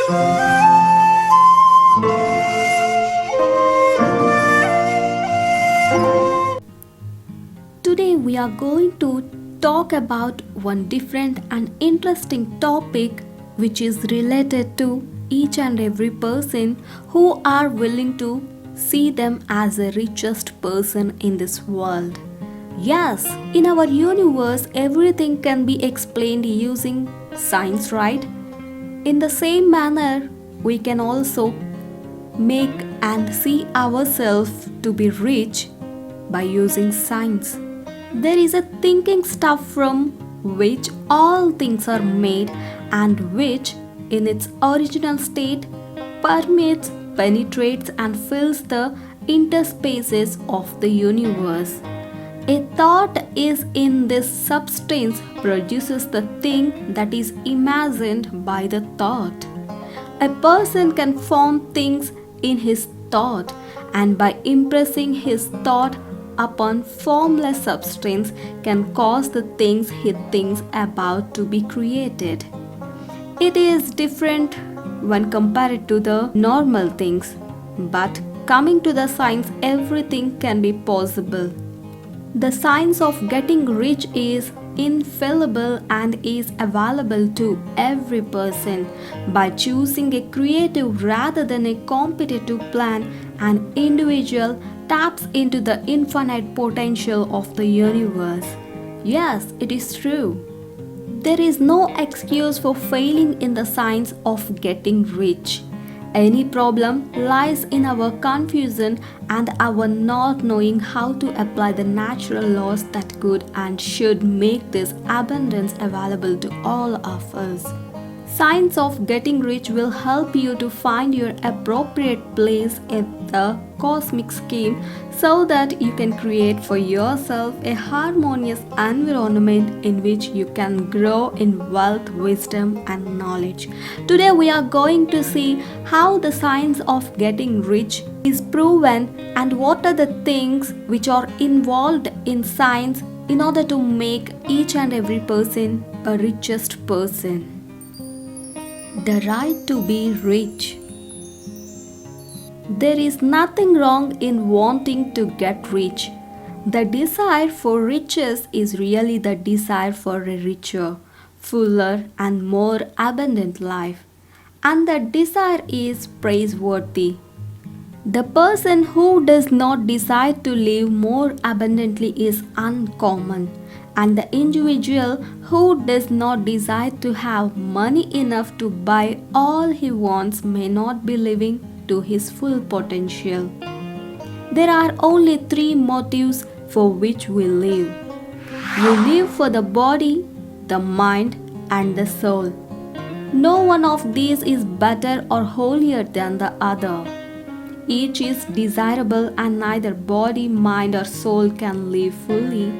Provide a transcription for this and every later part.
Today we are going to talk about one different and interesting topic which is related to each and every person who are willing to see them as the richest person in this world. Yes, in our universe everything can be explained using science, right? In the same manner, we can also make and see ourselves to be rich by using science. There is a thinking stuff from which all things are made and which, in its original state, permeates, penetrates, and fills the interspaces of the universe. A thought is in this substance produces the thing that is imagined by the thought. A person can form things in his thought, and by impressing his thought upon formless substance can cause the things he thinks about to be created. It is different when compared to the normal things, but coming to the science, everything can be possible. The science of getting rich is infallible and is available to every person. By choosing a creative rather than a competitive plan, an individual taps into the infinite potential of the universe. Yes, it is true. There is no excuse for failing in the science of getting rich. Any problem lies in our confusion and our not knowing how to apply the natural laws that could and should make this abundance available to all of us. Science of getting rich will help you to find your appropriate place in the cosmic scheme so that you can create for yourself a harmonious environment in which you can grow in wealth, wisdom, and knowledge. Today we are going to see how the science of getting rich is proven and what are the things which are involved in science in order to make each and every person a richest person. The right to be rich. There is nothing wrong in wanting to get rich. The desire for riches is really the desire for a richer, fuller, and more abundant life. And that desire is praiseworthy. The person who does not desire to live more abundantly is uncommon. And the individual who does not desire to have money enough to buy all he wants may not be living to his full potential. There are only three motives for which we live. We live for the body, the mind, and the soul. No one of these is better or holier than the other. Each is desirable and neither body, mind, or soul can live fully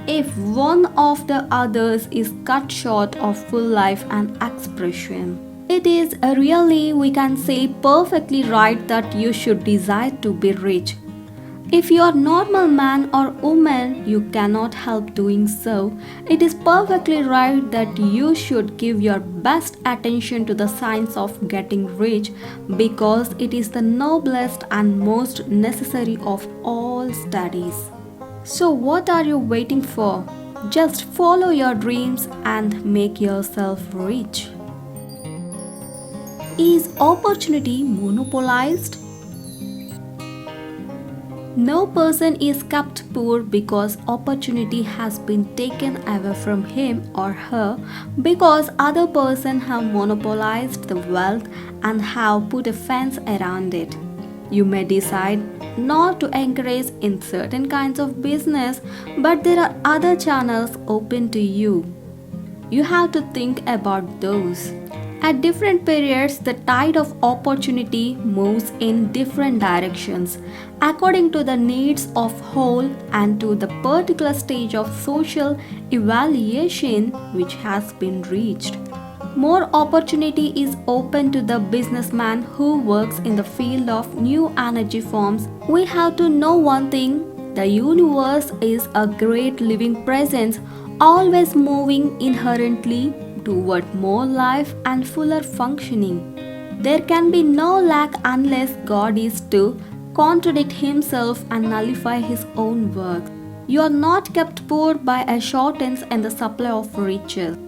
if one of the others is cut short of full life and expression. It is really, we can say, perfectly right that you should desire to be rich. If you are normal man or woman, you cannot help doing so. It is perfectly right that you should give your best attention to the science of getting rich because it is the noblest and most necessary of all studies. So what are you waiting for? Just follow your dreams and make yourself rich. Is opportunity monopolized? No person is kept poor because opportunity has been taken away from him or her because other person have monopolized the wealth and have put a fence around it. You may decide not to encourage in certain kinds of business, but there are other channels open to you. You have to think about those. At different periods, the tide of opportunity moves in different directions according to the needs of whole and to the particular stage of social evaluation which has been reached. More opportunity is open to the businessman who works in the field of new energy forms. We have to know one thing: the universe is a great living presence, always moving inherently toward more life and fuller functioning. There can be no lack unless God is to contradict himself and nullify his own work. You are not kept poor by a shortness in the supply of riches.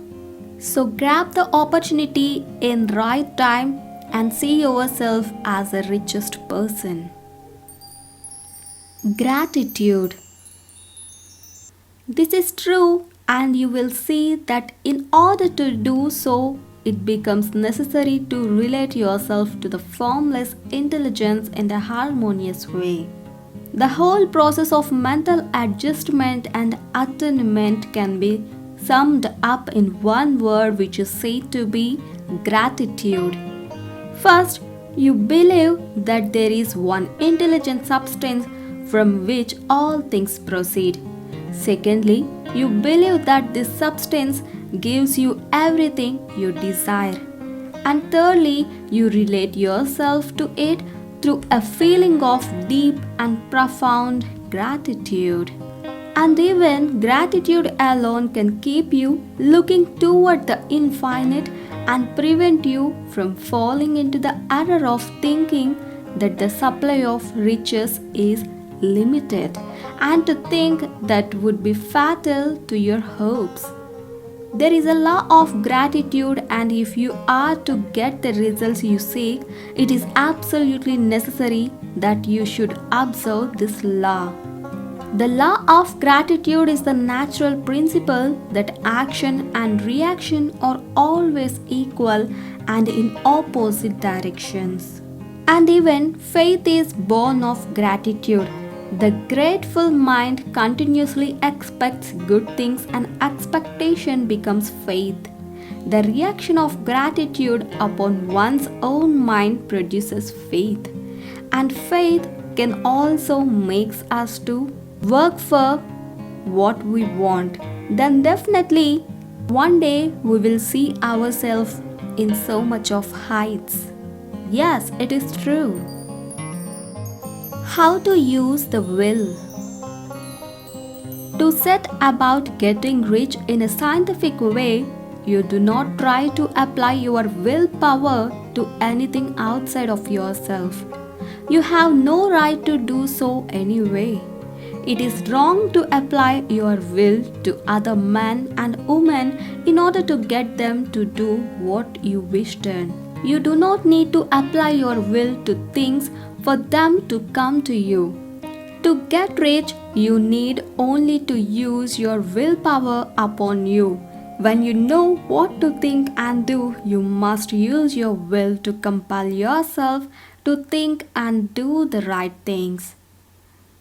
So grab the opportunity in right time and see yourself as the richest person. Gratitude. This is true, and you will see that in order to do so, it becomes necessary to relate yourself to the formless intelligence in a harmonious way. The whole process of mental adjustment and attunement can be summed up in one word, which is said to be gratitude. First, you believe that there is one intelligent substance from which all things proceed. Secondly, you believe that this substance gives you everything you desire. And thirdly, you relate yourself to it through a feeling of deep and profound gratitude. And even gratitude alone can keep you looking toward the infinite and prevent you from falling into the error of thinking that the supply of riches is limited and to think that would be fatal to your hopes. There is a law of gratitude, and if you are to get the results you seek, it is absolutely necessary that you should observe this law. The law of gratitude is the natural principle that action and reaction are always equal and in opposite directions. And even faith is born of gratitude. The grateful mind continuously expects good things, and expectation becomes faith. The reaction of gratitude upon one's own mind produces faith, and faith can also make us to work for what we want. Then definitely one day we will see ourselves in so much of heights. Yes, it is true. How to use the will. To set about getting rich in a scientific way, you do not try to apply your willpower to anything outside of yourself. You have no right to do so anyway. It is wrong to apply your will to other men and women in order to get them to do what you wish done. You do not need to apply your will to things for them to come to you. To get rich, you need only to use your willpower upon you. When you know what to think and do, you must use your will to compel yourself to think and do the right things.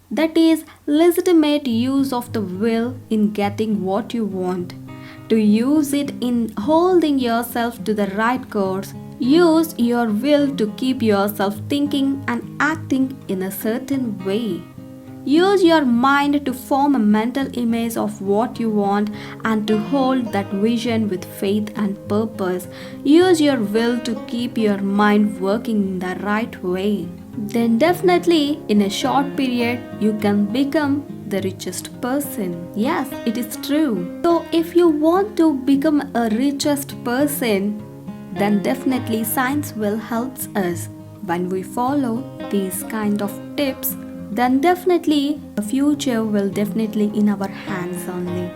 That is legitimate use of the will in getting what you want. To use it in holding yourself to the right course, use your will to keep yourself thinking and acting in a certain way. Use your mind to form a mental image of what you want and to hold that vision with faith and purpose. Use your will to keep your mind working in the right way. Then definitely in a short period you can become the richest person. Yes, it is true. So if you want to become a richest person, then definitely science will help us. When we follow these kind of tips, then definitely the future will definitely in our hands only.